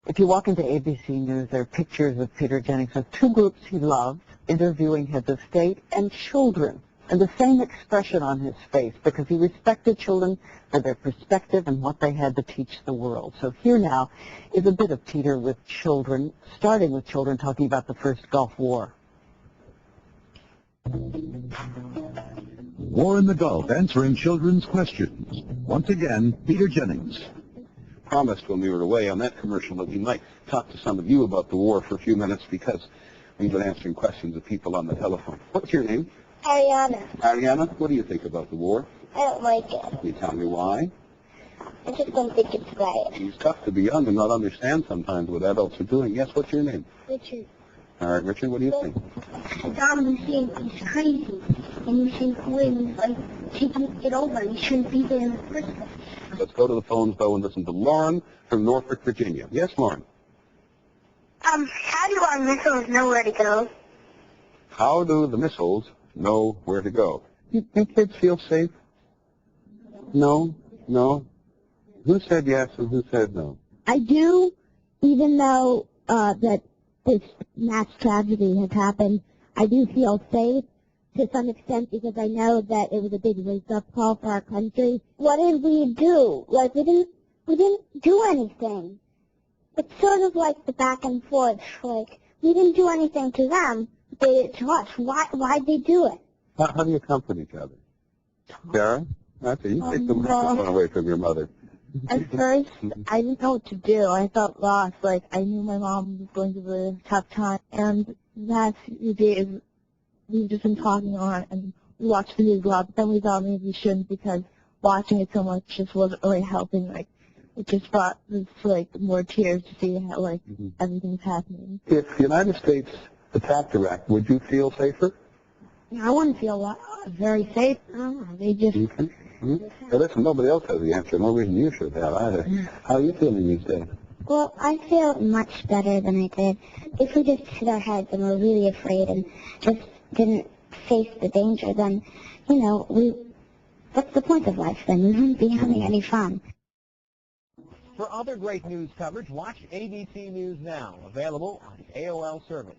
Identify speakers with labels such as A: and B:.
A: If you walk into ABC News, there are pictures of Peter Jennings of two groups he loves, interviewing heads of state and children, and the same expression on his face because he respected children for their perspective and what they had to teach the world. So here now is a bit of Peter with children, starting with children talking about the first Gulf War.
B: War in the Gulf, answering children's questions. Once again, Peter Jennings.
C: Promised when we were away on that commercial that we might talk to some of you about the war for a few minutes because we've been answering questions of people on the telephone. What's your name?
D: Ariana.
C: Ariana, what do you think about the war?
D: I don't like it.
C: Can you tell me why?
D: I just don't think it's right.
C: It's tough to be young and not understand sometimes what adults are doing. Yes, what's your name?
D: Richard.
C: All right, Richard, what do you think?
D: Saddam Hussein is crazy, and you should win, like, taking it over. You shouldn't be there in the first place.
C: Let's go to the phones, though, and listen to Lauren from Norfolk, Virginia. Yes, Lauren?
D: How do our missiles know where to go?
C: How do the missiles know where to go? You think kids feel safe? No? No? Who said yes and who said no?
E: I do, even though that this mass tragedy has happened, I do feel safe to some extent because I know that it was a big wake-up call for our country. What did we do? Like, we didn't do anything. It's sort of like the back and forth. Like, we didn't do anything to them, they did it to us. Why'd they do it?
C: How do you comfort each other? Sarah? Okay, you take the microphone away from your mother.
E: At first, I didn't know what to do. I felt lost. Like, I knew my mom was going through a tough time. And last few days, we've just been talking on, and we watched the news a lot, but then we thought maybe we shouldn't because watching it so much just wasn't really helping. Like, it just brought this, like, more tears to see how, like, everything's happening.
C: If the United States attacked Iraq, would you feel safer?
E: I wouldn't feel very safe. They just...
C: Well, listen, nobody else has the answer. No reason you should have either. How are you feeling these days?
D: Well, I feel much better than I did. If we just hit our heads and were really afraid and just didn't face the danger, then, you know, what's the point of life then? We wouldn't be having any fun.
F: For other great news coverage, watch ABC News Now, available on AOL service.